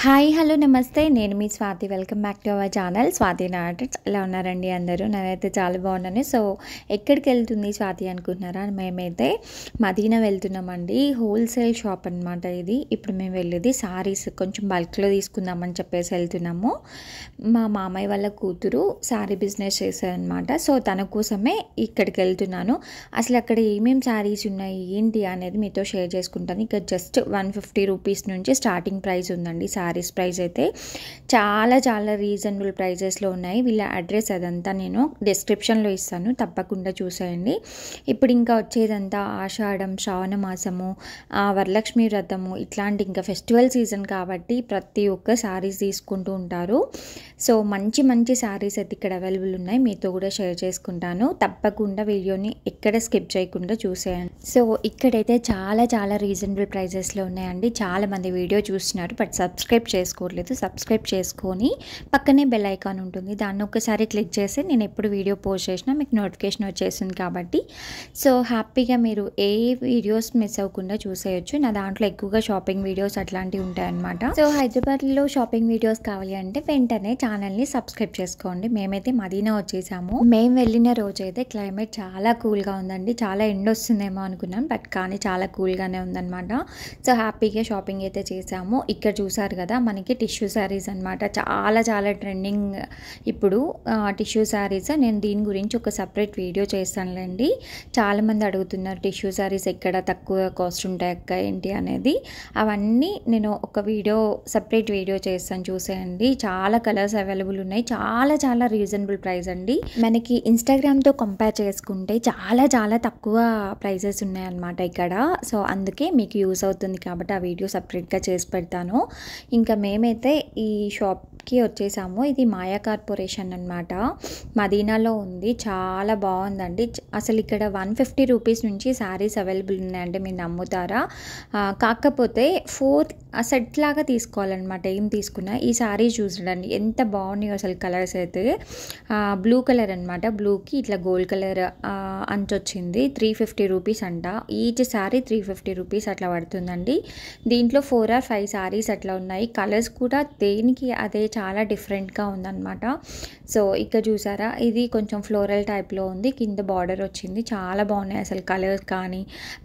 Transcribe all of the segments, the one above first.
Hi hello నమస్తే నేను మీ Swathi welcome back to our channel Swathi నాటర్స్. ఎలా ఉన్నారండి అందరూ? నేనైతే చాలా బాగున్నాను. సో ఎక్కడికి వెళ్తుంది స్వాతి అనుకుంటున్నారా? మేమైతే మదీనా వెళ్తున్నామండి. హోల్సేల్ షాప్ అనమాట ఇది. ఇప్పుడు మేము వెళ్ళేది సారీస్ కొంచెం బల్క్లో తీసుకుందామని చెప్పేసి వెళ్తున్నాము. మా మామయ్య వాళ్ళ కూతురు సారీ బిజినెస్ చేశారనమాట. సో తన కోసమే ఇక్కడికి వెళ్తున్నాను. అసలు అక్కడ ఏమేమి సారీస్ ఉన్నాయి ఏంటి అనేది మీతో షేర్ చేసుకుంటాను. ఇక్కడ జస్ట్ 150 రూపీస్ నుంచి స్టార్టింగ్ ప్రైస్ ఉందండి. సారీస్ ప్రైస్ అయితే చాలా రీజనబుల్ ప్రైజెస్లో ఉన్నాయి. వీళ్ళ అడ్రస్ అదంతా నేను డిస్క్రిప్షన్లో ఇస్తాను, తప్పకుండా చూసేయండి. ఇప్పుడు ఇంకా వచ్చేదంతా ఆషాఢం, శ్రావణ మాసము, వరలక్ష్మి వ్రతము, ఇట్లాంటి ఇంకా ఫెస్టివల్ సీజన్ కాబట్టి ప్రతి ఒక్క సారీస్ తీసుకుంటూ ఉంటారు. సో మంచి సారీస్ అయితే ఇక్కడ అవైలబుల్ ఉన్నాయి. మీతో కూడా షేర్ చేసుకుంటాను. తప్పకుండా వీడియోని ఎక్కడ స్కిప్ చేయకుండా చూసేయండి. సో ఇక్కడైతే చాలా రీజనబుల్ ప్రైజెస్లో ఉన్నాయండి. చాలామంది వీడియో చూస్తున్నారు బట్ సబ్స్క్రైబ్ చేసుకోవట్లేదు. సబ్స్క్రైబ్ చేసుకొని పక్కనే బెల్ ఐకాన్ ఉంటుంది, దాన్ని ఒకసారి క్లిక్ చేసి నేను ఎప్పుడు వీడియో పోస్ట్ చేసినా మీకు నోటిఫికేషన్ వచ్చేస్తుంది కాబట్టి సో హ్యాపీగా మీరు ఏ వీడియోస్ మిస్ అవ్వకుండా చూసేయచ్చు. నా దాంట్లో ఎక్కువగా షాపింగ్ వీడియోస్ అట్లాంటివి ఉంటాయన్నమాట. సో హైదరాబాద్లో షాపింగ్ వీడియోస్ కావాలి అంటే వెంటనే ఛానల్ని సబ్స్క్రైబ్ చేసుకోండి. మేమైతే మదీనా వచ్చేసాము. మేము వెళ్ళిన రోజైతే క్లైమేట్ చాలా కూల్గా ఉందండి. చాలా ఎండ వస్తుందేమో అనుకున్నాం బట్ కానీ చాలా కూల్గానే ఉందన్నమాట. సో హ్యాపీగా షాపింగ్ అయితే చేసాము. ఇక్కడ చూసారు కదా మనకి టిష్యూ శారీస్ అనమాట. చాలా ట్రెండింగ్ ఇప్పుడు టిష్యూ శారీస్. నేను దీని గురించి ఒక సపరేట్ వీడియో చేస్తానులేండి. చాలామంది అడుగుతున్నారు టిష్యూ శారీస్ ఎక్కడ తక్కువ కాస్ట్ ఉంటాయి అక్క ఏంటి అనేది. అవన్నీ నేను ఒక సపరేట్ వీడియో చేస్తాను, చూసేయండి. చాలా కలర్స్ అవైలబుల్ ఉన్నాయి. చాలా రీజనబుల్ ప్రైస్ అండి. మనకి ఇన్స్టాగ్రామ్తో కంపేర్ చేసుకుంటే చాలా తక్కువ ప్రైజెస్ ఉన్నాయన్నమాట ఇక్కడ. సో అందుకే మీకు యూస్ అవుతుంది కాబట్టి ఆ వీడియో సపరేట్గా చేసి పెడతాను. ఇంకా మేమైతే ఈ షాప్కి వచ్చేసాము. ఇది మాయా కార్పొరేషన్ అనమాట, మదీనాలో ఉంది. చాలా బాగుందండి. అసలు ఇక్కడ 150 రూపీస్ నుంచి శారీస్ అవైలబుల్ ఉన్నాయంటే మీరు నమ్ముతారా? కాకపోతే 4 సెట్ లాగా తీసుకోవాలన్నమాట. ఏం తీసుకున్నా ఈ శారీస్ చూడండి ఎంత బాగున్నాయో అసలు. కలర్స్ అయితే బ్లూ కలర్ అనమాట. బ్లూకి ఇట్లా గోల్డ్ కలర్ అంచొచ్చింది. 350 రూపీస్ అంట. ఈచ్ శారీ 350 రూపీస్ అట్లా పడుతుందండి. దీంట్లో 4 or 5 శారీస్ అట్లా ఉన్నాయి. కలర్స్ కూడా దేనికి అదే చాలా డిఫరెంట్గా ఉందన్నమాట. సో ఇక్కడ చూసారా, ఇది కొంచెం ఫ్లోరల్ టైప్లో ఉంది. కింద బార్డర్ వచ్చింది. చాలా బాగున్నాయి అసలు కలర్స్ కానీ.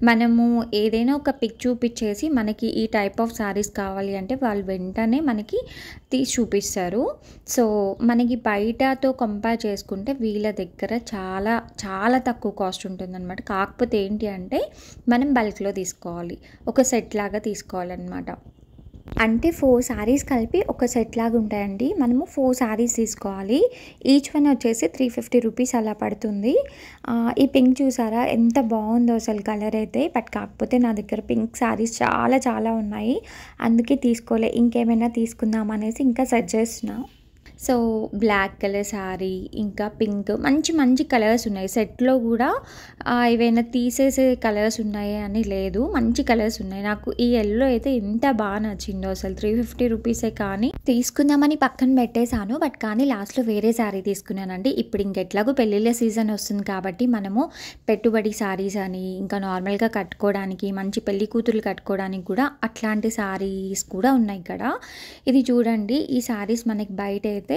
మనము ఏదైనా ఒక పిక్ చూపించేసి మనకి ఈ టైప్ ఆఫ్ శారీస్ కావాలి అంటే వాళ్ళు వెంటనే మనకి తీసి చూపిస్తారు. సో మనకి బయటతో కంపేర్ చేసుకుంటే వీళ్ళ దగ్గర చాలా తక్కువ కాస్ట్ ఉంటుందన్నమాట. కాకపోతే ఏంటి అంటే మనం బల్క్లో తీసుకోవాలి, ఒక సెట్ లాగా తీసుకోవాలన్నమాట. అంటే 4 శారీస్ కలిపి ఒక సెట్ లాగా ఉంటాయండి. మనము 4 శారీస్ తీసుకోవాలి. ఈచ్ వన్ వచ్చేసి 350 రూపీస్ అలా పడుతుంది. ఈ పింక్ చూసారా ఎంత బాగుందో అసలు కలర్ అయితే. బట్ కాకపోతే నా దగ్గర పింక్ శారీస్ చాలా ఉన్నాయి, అందుకే తీసుకోలే. ఇంకేమైనా తీసుకుందాం అనేసి ఇంకా సెర్చ్ చేస్తున్నా. సో బ్లాక్ కలర్ శారీ, ఇంకా పింక్, మంచి కలర్స్ ఉన్నాయి. సెట్లో కూడా ఏవైనా తీసేసే కలర్స్ ఉన్నాయి అని లేదు, మంచి కలర్స్ ఉన్నాయి. నాకు ఈ ఎల్లో అయితే ఎంత బాగా నచ్చిందో అసలు. 350 రూపీసే కానీ తీసుకుందామని పక్కన పెట్టేశాను. బట్ కానీ లాస్ట్లో వేరే శారీ తీసుకున్నానండి. ఇప్పుడు ఇంకెట్లాగో పెళ్ళిళ్ళ సీజన్ వస్తుంది కాబట్టి మనము పెట్టుబడి శారీస్ అని, ఇంకా నార్మల్గా కట్టుకోవడానికి, మంచి పెళ్లి కూతుర్లు కట్టుకోవడానికి కూడా అట్లాంటి శారీస్ కూడా ఉన్నాయి ఇక్కడ. ఇది చూడండి, ఈ శారీస్ మనకి బయట అయితే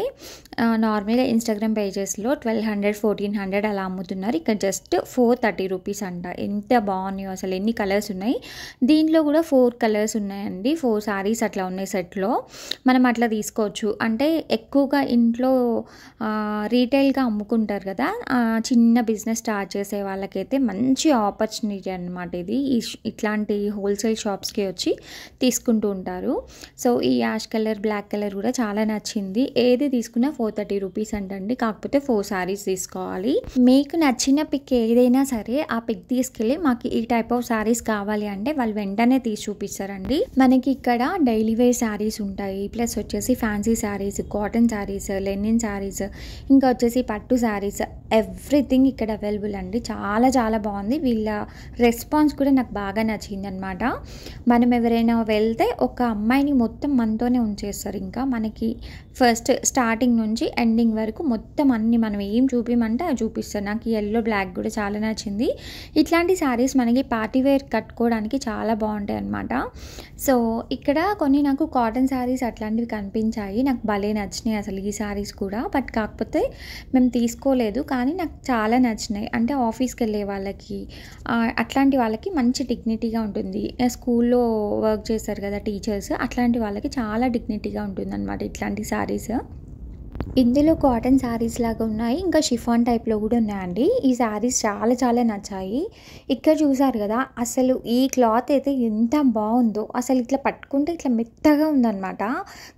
నార్మల్గా ఇన్స్టాగ్రామ్ పేజెస్లో 1200-1400 అలా అమ్ముతున్నారు. ఇక్కడ జస్ట్ 430 రూపీస్ అంట. ఎంత బాగున్నాయో అసలు. ఎన్ని కలర్స్ ఉన్నాయి. దీంట్లో కూడా 4 కలర్స్ ఉన్నాయండి. 4 శారీస్ అట్లా ఉన్నాయి సెట్లో. మనం అట్లా తీసుకోవచ్చు. అంటే ఎక్కువగా ఇంట్లో రీటైల్గా అమ్ముకుంటారు కదా, చిన్న బిజినెస్ స్టార్ట్ చేసే వాళ్ళకైతే మంచి ఆపర్చునిటీ అనమాట ఇది. ఇట్లాంటి హోల్సేల్ షాప్స్కి వచ్చి తీసుకుంటూ ఉంటారు. సో ఈ యాష్ కలర్, బ్లాక్ కలర్ కూడా చాలా నచ్చింది. ఏది తీసుకున్నా 430 రూపీస్ అంటండి. కాకపోతే 4 శారీస్ తీసుకోవాలి. మీకు నచ్చిన పిక్ ఏదైనా సరే ఆ పిక్ తీసుకెళ్ళి మాకు ఈ టైప్ ఆఫ్ శారీస్ కావాలి అంటే వాళ్ళు వెంటనే తీసి చూపిస్తారండి. మనకి ఇక్కడ డైలీ వేర్ శారీస్ ఉంటాయి, ప్లస్ వచ్చేసి fancy saris, cotton saris, linen saris, ఇంకా వచ్చేసి పట్టు శారీస్, ఎవ్రీథింగ్ ఇక్కడ అవైలబుల్ అండి. చాలా చాలా బాగుంది. వీళ్ళ రెస్పాన్స్ కూడా నాకు బాగా నచ్చింది అనమాట. మనం ఎవరైనా వెళ్తే ఒక అమ్మాయిని మొత్తం మనతోనే ఉంచేస్తారు. ఇంకా మనకి ఫస్ట్ స్టార్టింగ్ నుంచి ఎండింగ్ వరకు మొత్తం అన్ని మనం ఏం చూపించమంటే అది చూపిస్తారు. నాకు ఎల్లో బ్లాక్ కూడా చాలా నచ్చింది. ఇట్లాంటి శారీస్ మనకి పార్టీ వేర్ కట్టుకోవడానికి చాలా బాగుంటాయి అన్నమాట. సో ఇక్కడ కొన్ని నాకు కాటన్ శారీస్ అట్లాంటివి కనిపించాయి. నాకు భలే నచ్చినాయి అసలు ఈ శారీస్ కూడా. బట్ కాకపోతే మేము తీసుకోలేదు, కానీ నాకు చాలా నచ్చినాయి. అంటే ఆఫీస్కి వెళ్ళే వాళ్ళకి అట్లాంటి వాళ్ళకి మంచి డిగ్నిటీగా ఉంటుంది. స్కూల్లో వర్క్ చేస్తారు కదా టీచర్స్, అట్లాంటి వాళ్ళకి చాలా డిగ్నిటీగా ఉంటుంది అనమాట ఇట్లాంటి శారీస్. ఇందులో కాటన్ శారీస్ లాగా ఉన్నాయి, ఇంకా షిఫాన్ టైప్లో కూడా ఉన్నాయండి. ఈ శారీస్ చాలా చాలా నచ్చాయి. ఇక్కడ చూసారు కదా, అసలు ఈ క్లాత్ అయితే ఎంత బాగుందో. అసలు ఇట్లా పట్టుకుంటే ఇట్లా మెత్తగా ఉందన్నమాట.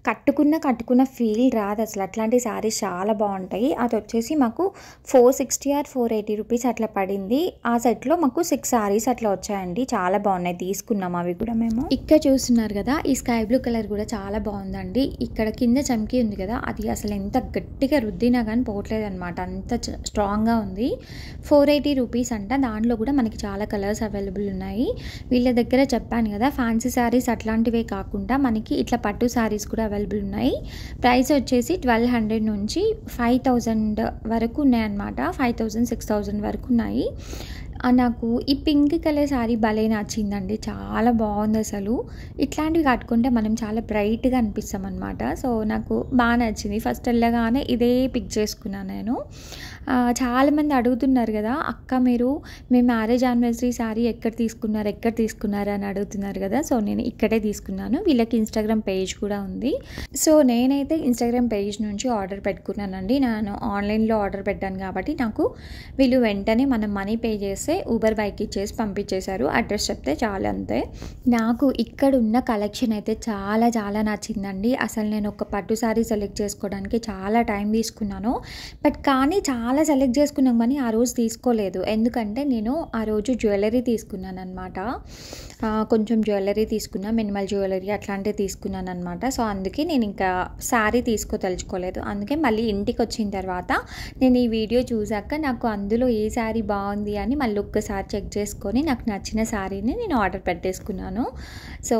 కట్టుకున్న ఫీల్ రాదు అసలు. అట్లాంటి శారీస్ చాలా బాగుంటాయి. అది వచ్చేసి మాకు 460 ఆర్ 480 రూపీస్ అట్లా పడింది. ఆ సెట్లో మాకు 6 శారీస్ అట్లా వచ్చాయండి. చాలా బాగున్నాయి, తీసుకున్నాం అవి కూడా మేము. ఇక్కడ చూస్తున్నారు కదా, ఈ స్కై బ్లూ కలర్ కూడా చాలా బాగుందండి. ఇక్కడ కింద చమ్కీ ఉంది కదా, అది అసలు ఎంత గట్టిగా రుద్దినా కానీ పోవట్లేదు అనమాట. అంత స్ట్రాంగ్గా ఉంది. 480 రూపీస్ అంట. దాంట్లో కూడా మనకి చాలా కలర్స్ అవైలబుల్ ఉన్నాయి. వీళ్ళ దగ్గర చెప్పాను కదా, ఫ్యాన్సీ శారీస్ అట్లాంటివే కాకుండా మనకి ఇట్లా పట్టు శారీస్ కూడా అవైలబుల్ ఉన్నాయి. ప్రైస్ వచ్చేసి 1200 నుంచి 5000 వరకు ఉన్నాయన్నమాట. 5000, 6000 వరకు ఉన్నాయి. నాకు ఈ పింక్ కలర్ శారీ భలే నచ్చిందండి. చాలా బాగుంది అసలు. ఇట్లాంటివి కట్టుకుంటే మనం చాలా బ్రైట్గా అనిపిస్తాం అనమాట. సో నాకు బాగా నచ్చింది. ఫస్ట్ వెళ్ళగానే ఇదే పిక్ చేసుకున్నాను నేను. చాలామంది అడుగుతున్నారు కదా, అక్క మీరు మీ మ్యారేజ్ యానివర్సరీ శారీ ఎక్కడ తీసుకున్నారు అని అడుగుతున్నారు కదా. సో నేను ఇక్కడే తీసుకున్నాను. వీళ్ళకి ఇన్స్టాగ్రామ్ పేజ్ కూడా ఉంది. సో నేనైతే ఇన్స్టాగ్రామ్ పేజ్ నుంచి ఆర్డర్ పెట్టుకున్నానండి. నేను ఆన్లైన్లో ఆర్డర్ పెట్టాను కాబట్టి నాకు వీళ్ళు వెంటనే మనం మనీ పే చేస్తే ఊబర్ బైక్ ఇచ్చేసి పంపించేశారు. అడ్రస్ చెప్తే చాలా, అంతే. నాకు ఇక్కడ ఉన్న కలెక్షన్ అయితే చాలా చాలా నచ్చిందండి. అసలు నేను ఒక పట్టు శారీ సెలెక్ట్ చేసుకోవడానికి చాలా టైం తీసుకున్నాను. బట్ కానీ చాలా సెలెక్ట్ చేసుకున్నాం, కానీ ఆ రోజు తీసుకోలేదు. ఎందుకంటే నేను ఆ రోజు జ్యువెలరీ తీసుకున్నాను అనమాట. కొంచెం జ్యువెలరీ తీసుకున్నా, మినిమల్ జ్యువెలరీ అట్లాంటివి తీసుకున్నాను అనమాట. సో అందుకే నేను ఇంకా శారీ తీసుకోదలుచుకోలేదు. అందుకే మళ్ళీ ఇంటికి వచ్చిన తర్వాత నేను ఈ వీడియో చూసాక నాకు అందులో ఏ శారీ బాగుంది అని మళ్ళీ ఒక్కసారి చెక్ చేసుకొని నాకు నచ్చిన శారీని నేను ఆర్డర్ పెట్టేసుకున్నాను. సో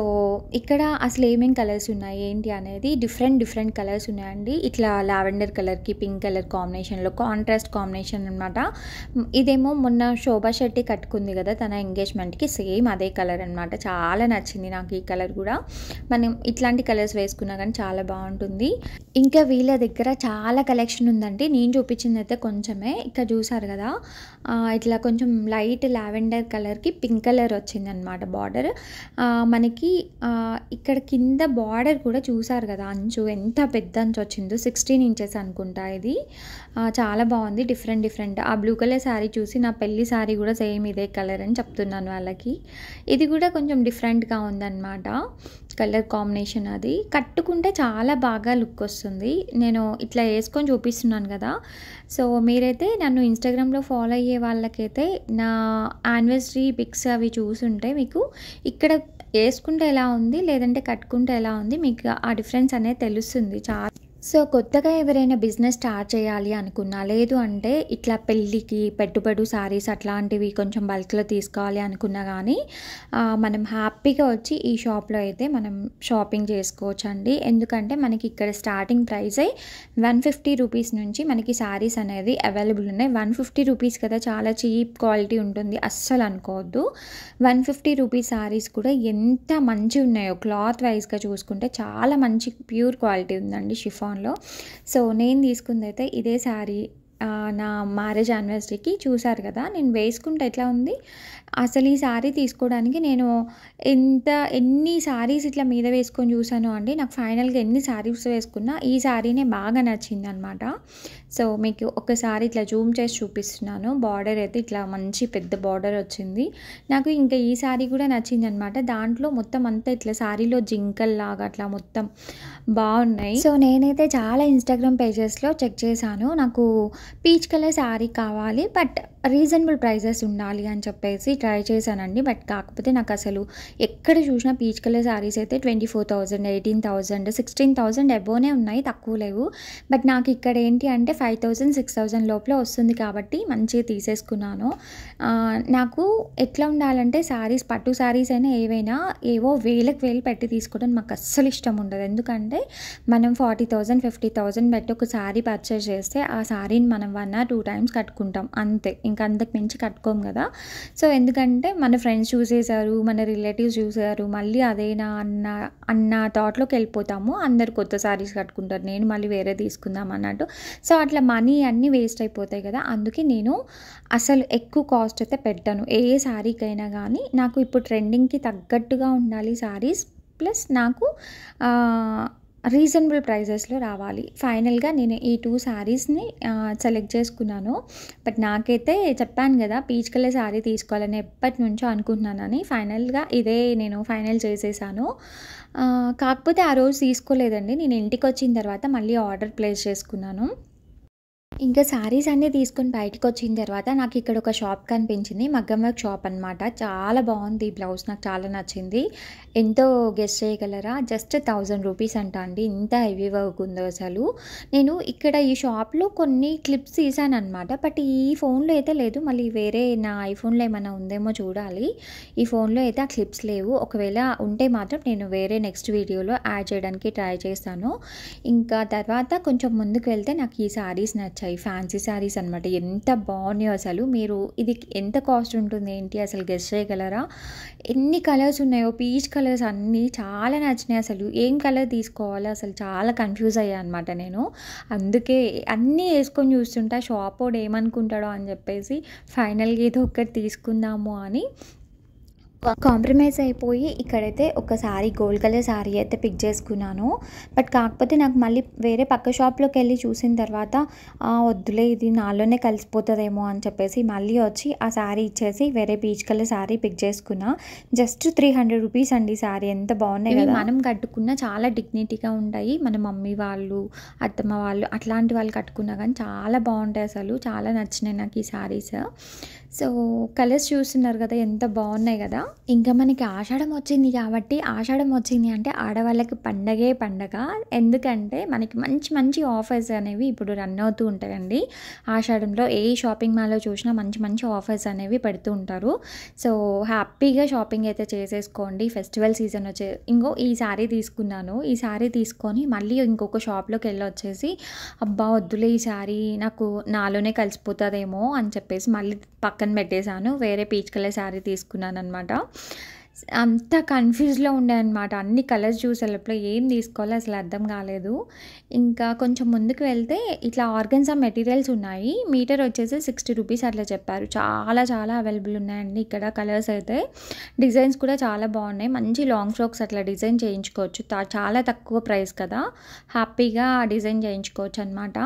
ఇక్కడ అసలు ఏమేమి కలర్స్ ఉన్నాయి ఏంటి అనేది డిఫరెంట్ కలర్స్ ఉన్నాయండి. ఇట్లా లావెండర్ కలర్కి పింక్ కలర్ కాంబినేషన్లో కాంట్రాస్ట్ కాంబినేషన్ అనమాట. ఇదేమో మొన్న శోభా శెట్టి కట్టుకుంది కదా తన ఎంగేజ్మెంట్కి, సేమ్ అదే కలర్ అనమాట. చాలా నచ్చింది నాకు ఈ కలర్ కూడా. మనం ఇట్లాంటి కలర్స్ వేసుకున్నా కానీ చాలా బాగుంటుంది. ఇంకా వీళ్ళ దగ్గర చాలా కలెక్షన్ ఉందండి. నేను చూపించింది అయితే కొంచెమే. ఇక్కడ చూసారు కదా, ఇట్లా కొంచెం లైట్ లావెండర్ కలర్కి పింక్ కలర్ వచ్చిందనమాట బార్డర్. మనకి ఇక్కడ కింద బార్డర్ కూడా చూసారు కదా, అంచు ఎంత పెద్ద అంచు వచ్చిందో. 16 ఇంచెస్ అనుకుంటా ఇది. చాలా బాగుంది. డిఫరెంట్. ఆ బ్లూ కలర్ శారీ చూసి నా పెళ్లి శారీ కూడా సేమ్ ఇదే కలర్ అని చెప్తున్నాను వాళ్ళకి. ఇది కూడా కొంచెం డిఫరెంట్గా ఉందన్నమాట కలర్ కాంబినేషన్. అది కట్టుకుంటే చాలా బాగా లుక్ వస్తుంది. నేను ఇట్లా వేసుకొని చూపిస్తున్నాను కదా. సో మీరైతే నన్ను ఇన్స్టాగ్రామ్లో ఫాలో అయ్యే వాళ్ళకైతే నా యానివర్సరీ పిక్స్ అవి చూసుంటే మీకు ఇక్కడ వేసుకుంటే ఎలా ఉంది, లేదంటే కట్టుకుంటే ఎలా ఉంది, మీకు ఆ డిఫరెన్స్ అనేది తెలుస్తుంది చాలా. సో కొత్తగా ఎవరైనా బిజినెస్ స్టార్ట్ చేయాలి అనుకున్నా, లేదు అంటే ఇట్లా పెళ్ళికి పెట్టుబడి శారీస్ అట్లాంటివి కొంచెం బల్క్లో తీసుకోవాలి అనుకున్నా కానీ మనం హ్యాపీగా వచ్చి ఈ షాప్లో అయితే మనం షాపింగ్ చేసుకోవచ్చు అండి. ఎందుకంటే మనకి ఇక్కడ స్టార్టింగ్ ప్రైసే 150 రూపీస్ నుంచి మనకి శారీస్ అనేది అవైలబుల్ ఉన్నాయి. 150 రూపీస్ కదా, చాలా చీప్ క్వాలిటీ ఉంటుంది అస్సలు అనుకోవద్దు. 150 రూపీస్ శారీస్ కూడా ఎంత మంచి ఉన్నాయో, క్లాత్ వైజ్గా చూసుకుంటే చాలా మంచి ప్యూర్ క్వాలిటీ ఉందండి షిఫాన్. సో నేను తీసుకుంది అయితే ఇదే శారీ. నా మ్యారేజ్ యానివర్సరీకి చూసారు కదా, నేను వేసుకుంటే ఎట్లా ఉంది. అసలు ఈ శారీ తీసుకోవడానికి నేను ఎన్ని శారీస్ ఇట్లా మీద వేసుకొని చూసాను అండి. నాకు ఫైనల్గా ఎన్ని శారీస్ వేసుకున్నా ఈ శారీనే బాగా నచ్చింది అనమాట. సో మీకు ఒకసారి ఇట్లా జూమ్ చేసి చూపిస్తున్నాను. బార్డర్ అయితే ఇట్లా మంచి పెద్ద బార్డర్ వచ్చింది. నాకు ఇంకా ఈ శారీ కూడా నచ్చింది అనమాట. దాంట్లో మొత్తం అంతా ఇట్లా శారీలో జింకల్లాగా అట్లా మొత్తం బాగున్నాయి. సో నేనైతే చాలా ఇన్స్టాగ్రామ్ పేజెస్లో చెక్ చేశాను. నాకు పీచ్ కలర్ శారీ కావాలి, బట్ రీజనబుల్ ప్రైజెస్ ఉండాలి అని చెప్పేసి ట్రై చేశానండి. బట్ కాకపోతే నాకు అసలు ఎక్కడ చూసినా పీచ్ కలర్ శారీస్ అయితే 24,000, 18,000, 16,000 అబోనే ఉన్నాయి, తక్కువ లేవు. బట్ నాకు ఇక్కడ ఏంటి అంటే 5,000, 6,000 లోపల వస్తుంది కాబట్టి మంచిగా తీసేసుకున్నాను. నాకు ఎట్లా ఉండాలంటే శారీస్, పట్టు శారీస్ అయినా ఏవైనా ఏవో వేలకు వేలు పెట్టి తీసుకోవడం మాకు అస్సలు ఇష్టం ఉండదు. ఎందుకంటే మనం 40,000, 50,000 పెట్టి ఒక శారీ పర్చేస్ చేస్తే ఆ శారీని మనం 1 or 2 టైమ్స్ కట్టుకుంటాం అంతే, ఇంకా అంతకు మించి కట్టుకోము కదా. సో ఎందుకంటే మన ఫ్రెండ్స్ చూసేసారు, మన రిలేటివ్స్ చూసారు, మళ్ళీ అదేనా అన్న థాట్లోకి వెళ్ళిపోతాము. అందరు కొత్త శారీస్ కట్టుకుంటారు, నేను మళ్ళీ వేరే తీసుకుందాం అన్నట్టు. సో అట్లా మనీ అన్నీ వేస్ట్ అయిపోతాయి కదా. అందుకే నేను అసలు ఎక్కువ కాస్ట్ అయితే పెట్టాను ఏ శారీకైనా కానీ. నాకు ఇప్పుడు ట్రెండింగ్కి తగ్గట్టుగా ఉండాలి శారీస్, ప్లస్ నాకు రీజనబుల్ ప్రైజెస్లో రావాలి. ఫైనల్గా నేను ఈ 2 శారీస్ని సెలెక్ట్ చేసుకున్నాను. బట్ నాకైతే చెప్పాను కదా పీచ్ కలర్ శారీ తీసుకోవాలని ఎప్పటి నుంచో అనుకుంటున్నానని. ఫైనల్గా ఇదే నేను ఫైనల్ చేసేసాను. కాకపోతే ఆ రోజు తీసుకోలేదండి, నేను ఇంటికి వచ్చిన తర్వాత మళ్ళీ ఆర్డర్ ప్లేస్ చేసుకున్నాను. ఇంకా శారీస్ అన్నీ తీసుకొని బయటకు వచ్చిన తర్వాత నాకు ఇక్కడ ఒక షాప్ కనిపించింది, మగ్గం వర్క్ షాప్ అనమాట. చాలా బాగుంది ఈ బ్లౌజ్, నాకు చాలా నచ్చింది. ఎంతో గెస్ చేయగలరా, జస్ట్ 1000 రూపీస్ అంట అండి. ఇంత హెవీ వర్క్ ఉందో అసలు. నేను ఇక్కడ ఈ షాప్లో కొన్ని క్లిప్స్ తీసాను అనమాట. బట్ ఈ ఫోన్లో అయితే లేదు, మళ్ళీ వేరే నా ఐఫోన్లో ఏమైనా ఉందేమో చూడాలి. ఈ ఫోన్లో అయితే ఆ క్లిప్స్ లేవు. ఒకవేళ ఉంటే మాత్రం నేను వేరే నెక్స్ట్ వీడియోలో యాడ్ చేయడానికి ట్రై చేస్తాను. ఇంకా తర్వాత కొంచెం ముందుకు వెళ్తే నాకు ఈ శారీస్ నచ్చాయి, ఫ్యాన్సీ శారీస్ అనమాట. ఎంత బాగున్నాయో అసలు. మీరు ఇది ఎంత కాస్ట్ ఉంటుంది ఏంటి అసలు గెస్ చేయగలరా? ఎన్ని కలర్స్ ఉన్నాయో, పీచ్ కలర్స్ అన్నీ చాలా నచ్చినాయి. అసలు ఏం కలర్ తీసుకోవాలో అసలు చాలా కన్ఫ్యూజ్ అయ్యా అనమాట నేను. అందుకే అన్నీ వేసుకొని చూస్తుంటా షాప్ వాడు ఏమనుకుంటాడో అని చెప్పేసి ఫైనల్గా ఏదో ఒకటి తీసుకుందాము అని కాంప్రమైజ్ అయిపోయి ఇక్కడైతే ఒక శారీ, గోల్డ్ కలర్ శారీ అయితే పిక్ చేసుకున్నాను. బట్ కాకపోతే నాకు మళ్ళీ వేరే పక్క షాప్లోకి వెళ్ళి చూసిన తర్వాత వద్దులే ఇది నాలోనే కలిసిపోతుందేమో అని చెప్పేసి మళ్ళీ వచ్చి ఆ శారీ ఇచ్చేసి వేరే పీచ్ కలర్ శారీ పిక్ చేసుకున్నా. జస్ట్ 300 రూపీస్ అండి శారీ. ఎంత బాగున్నాయి కదా. మనం కట్టుకున్న చాలా డిగ్నిటీగా ఉంటాయి. మన మమ్మీ వాళ్ళు, అత్తమ్మ వాళ్ళు అట్లాంటి వాళ్ళు కట్టుకున్నా కానీ చాలా బాగుంటాయి అసలు. చాలా నచ్చినాయి నాకు ఈ శారీస్. సో కలర్స్ చూస్తున్నారు కదా ఎంత బాగున్నాయి కదా. ఇంకా మనకి ఆషాఢం వచ్చింది కాబట్టి, ఆషాఢం వచ్చింది అంటే ఆడవాళ్ళకి పండగే పండగ. ఎందుకంటే మనకి మంచి మంచి ఆఫర్స్ అనేవి ఇప్పుడు రన్ అవుతూ ఉంటాయండి. ఆషాఢంలో ఏ షాపింగ్ మాల్లో చూసినా మంచి మంచి ఆఫర్స్ అనేవి పెడుతూ ఉంటారు. సో హ్యాపీగా షాపింగ్ అయితే చేసేసుకోండి. ఫెస్టివల్ సీజన్ వచ్చే ఈ శారీ తీసుకున్నాను. ఈ శారీ తీసుకొని మళ్ళీ ఇంకొక షాప్లోకి వెళ్ళి వచ్చేసి అబ్బా వద్దులే ఈ శారీ నాకు నాలోనే కలిసిపోతుందేమో అని చెప్పేసి మళ్ళీ పక్కన పెట్టేశాను. వేరే పీచ్ కలర్ శారీ తీసుకున్నాను అనమాట. అంత కన్ఫ్యూజ్లో ఉండే అనమాట. అన్ని కలర్స్ చూసేటప్పుడు ఏం తీసుకోవాలో అసలు అర్థం కాలేదు. ఇంకా కొంచెం ముందుకు వెళ్తే ఇట్లా ఆర్గన్జా మెటీరియల్స్ ఉన్నాయి. మీటర్ వచ్చేసి 60 రూపీస్ అట్లా చెప్పారు. చాలా చాలా అవైలబుల్ ఉన్నాయండి ఇక్కడ. కలర్స్ అయితే డిజైన్స్ కూడా చాలా బాగున్నాయి. మంచి లాంగ్ ఫ్రాక్స్ అట్లా డిజైన్ చేయించుకోవచ్చు. చాలా తక్కువ ప్రైస్ కదా, హ్యాపీగా డిజైన్ చేయించుకోవచ్చు అనమాట.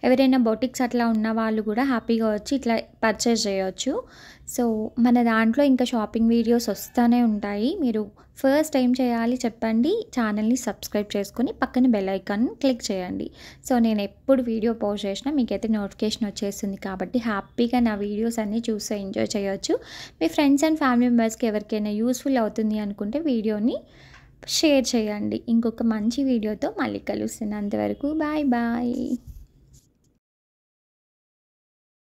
ఎవరైనా బొటిక్స్ అట్లా ఉన్న వాళ్ళు కూడా హ్యాపీగా వచ్చి ఇట్లా పర్చేస్ చేయవచ్చు. సో మన దాంట్లో ఇంకా షాపింగ్ వీడియోస్ వస్తూనే ఉంటాయి. మీరు ఫస్ట్ ఏం చేయాలి చెప్పండి, ఛానల్ని సబ్స్క్రైబ్ చేసుకొని పక్కన బెల్ ఐకాన్ క్లిక్ చేయండి. సో నేను ఎప్పుడు వీడియో పోస్ట్ చేసినా మీకైతే నోటిఫికేషన్ వచ్చేస్తుంది కాబట్టి హ్యాపీగా నా వీడియోస్ అన్నీ చూసి ఎంజాయ్ చేయొచ్చు. మీ ఫ్రెండ్స్ అండ్ ఫ్యామిలీ మెంబర్స్కి ఎవరికైనా యూస్ఫుల్ అవుతుంది అనుకుంటే వీడియోని షేర్ చేయండి. ఇంకొక మంచి వీడియోతో మళ్ళీ కలుస్తాను. అంతవరకు బాయ్ బాయ్.